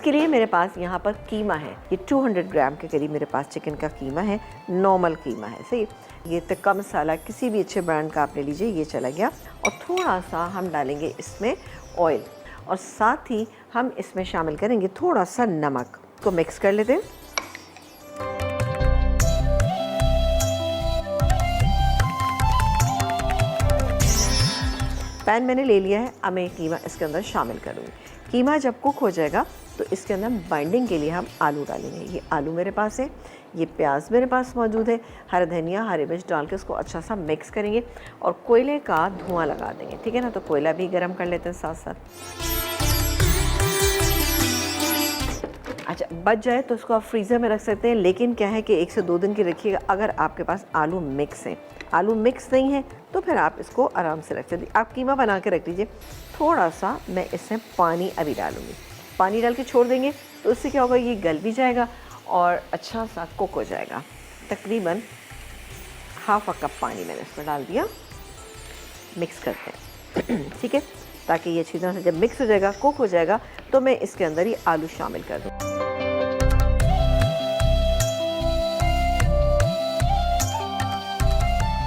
इसके लिए मेरे पास यहाँ पर कीमा है, ये 200 ग्राम के करीब मेरे पास चिकन का कीमा है, नॉर्मल कीमा है। सही, ये तिक्का मसाला किसी भी अच्छे ब्रांड का आप ले लीजिए, ये चला गया। और थोड़ा सा हम डालेंगे इसमें ऑयल, और साथ ही हम इसमें शामिल करेंगे थोड़ा सा नमक को मिक्स कर लेते हैं। पैन मैंने ले लिया है, अब मैं कीमा इसके अंदर शामिल करूँगी। कीमा जब कुक हो जाएगा तो इसके अंदर बाइंडिंग के लिए हम आलू डालेंगे। ये आलू मेरे पास है, ये प्याज मेरे पास मौजूद है, हरा धनिया, हरी मिर्च डाल के उसको अच्छा सा मिक्स करेंगे और कोयले का धुआं लगा देंगे। ठीक है ना, तो कोयला भी गर्म कर लेते हैं साथ साथ। अच्छा, बच जाए तो उसको आप फ्रीज़र में रख सकते हैं, लेकिन क्या है कि 1 से 2 दिन की रखिएगा। अगर आपके पास आलू मिक्स हैं, आलू मिक्स नहीं है तो फिर आप इसको आराम से रख सकते। आप कीमा बना के रख लीजिए। थोड़ा सा मैं इसमें पानी अभी डालूँगी, पानी डाल के छोड़ देंगे तो उससे क्या होगा, ये गल भी जाएगा और अच्छा सा कुक हो जाएगा। तकरीबन ½ कप पानी मैंने इसमें डाल दिया। मिक्स करते हैं ठीक है, ताकि ये अच्छी तरह से जब मिक्स हो जाएगा, कुक हो जाएगा, तो मैं इसके अंदर ये आलू शामिल कर दूँ।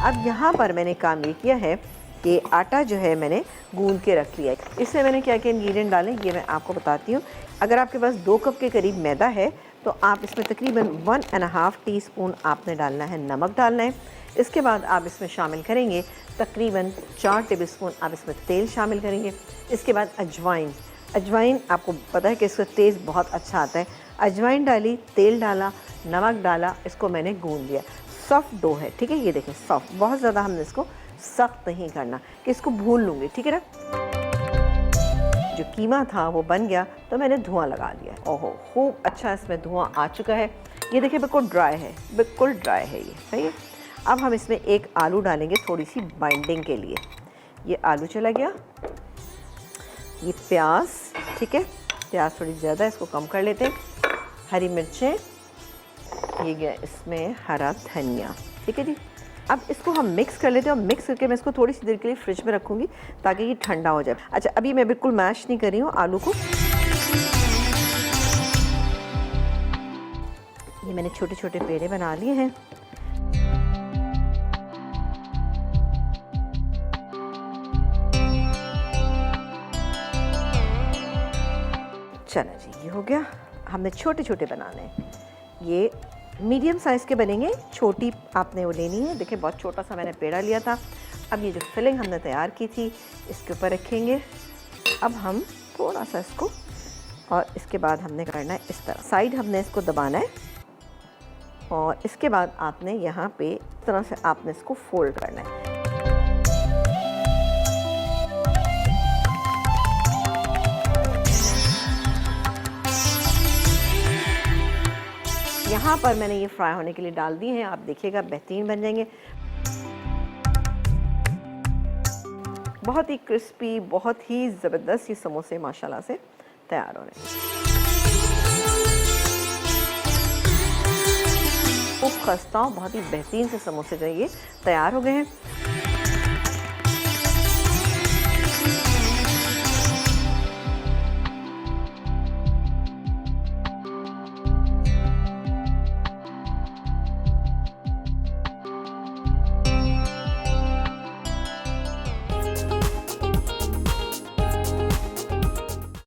अब यहाँ पर मैंने काम ये किया है कि आटा जो है मैंने गूंद के रख लिया है। इसमें मैंने क्या क्या इंग्रेडिएंट डाले ये मैं आपको बताती हूँ। अगर आपके पास 2 कप के करीब मैदा है तो आप इसमें तकरीबन 1.5 टीस्पून आपने डालना है नमक डालना है। इसके बाद आप इसमें शामिल करेंगे तकरीबन 4 टेबलस्पून आप इसमें तेल शामिल करेंगे। इसके बाद अजवाइन, अजवाइन आपको पता है कि इसका टेस्ट बहुत अच्छा आता है। अजवाइन डाली, तेल डाला, नमक डाला, इसको मैंने गूंद लिया। सॉफ्ट डो है, ठीक है, ये देखें सॉफ्ट, बहुत ज़्यादा हमने इसको सख्त नहीं करना कि इसको भून लूँगी। ठीक है ना, जो कीमा था वो बन गया तो मैंने धुआं लगा दिया। ओहो, खूब अच्छा इसमें धुआं आ चुका है। ये देखिए बिल्कुल ड्राई है, बिल्कुल ड्राई है ये। सही है, अब हम इसमें एक आलू डालेंगे थोड़ी सी बाइंडिंग के लिए। ये आलू चला गया, ये प्याज, ठीक है, प्याज थोड़ी ज़्यादा, इसको कम कर लेते हैं। हरी मिर्चें, ये गया इसमें हरा धनिया। ठीक है जी, अब इसको हम मिक्स कर लेते हैं और मिक्स करके मैं इसको थोड़ी सी देर के लिए फ्रिज में रखूँगी ताकि ये ठंडा हो जाए। अच्छा, अभी मैं बिल्कुल मैश नहीं कर रही हूँ आलू को। ये मैंने छोटे छोटे पेड़े बना लिए हैं। चलो जी, ये हो गया। हमने छोटे छोटे बनाने हैं, ये मीडियम साइज़ के बनेंगे। छोटी आपने वो लेनी है। देखिए बहुत छोटा सा मैंने पेड़ा लिया था। अब ये जो फिलिंग हमने तैयार की थी इसके ऊपर रखेंगे। अब हम थोड़ा सा इसको, और इसके बाद हमने करना है इस तरह, साइड हमने इसको दबाना है और इसके बाद आपने यहाँ पे इस तरह से आपने इसको फोल्ड करना है। यहाँ पर मैंने ये फ्राई होने के लिए डाल दिए हैं। आप देखिएगा बेहतरीन बन जाएंगे, बहुत ही क्रिस्पी, बहुत ही ज़बरदस्त ये समोसे माशाल्लाह से तैयार हो रहे हैं। खूब खस्ता, बहुत ही बेहतरीन से समोसे जो ये तैयार हो गए हैं।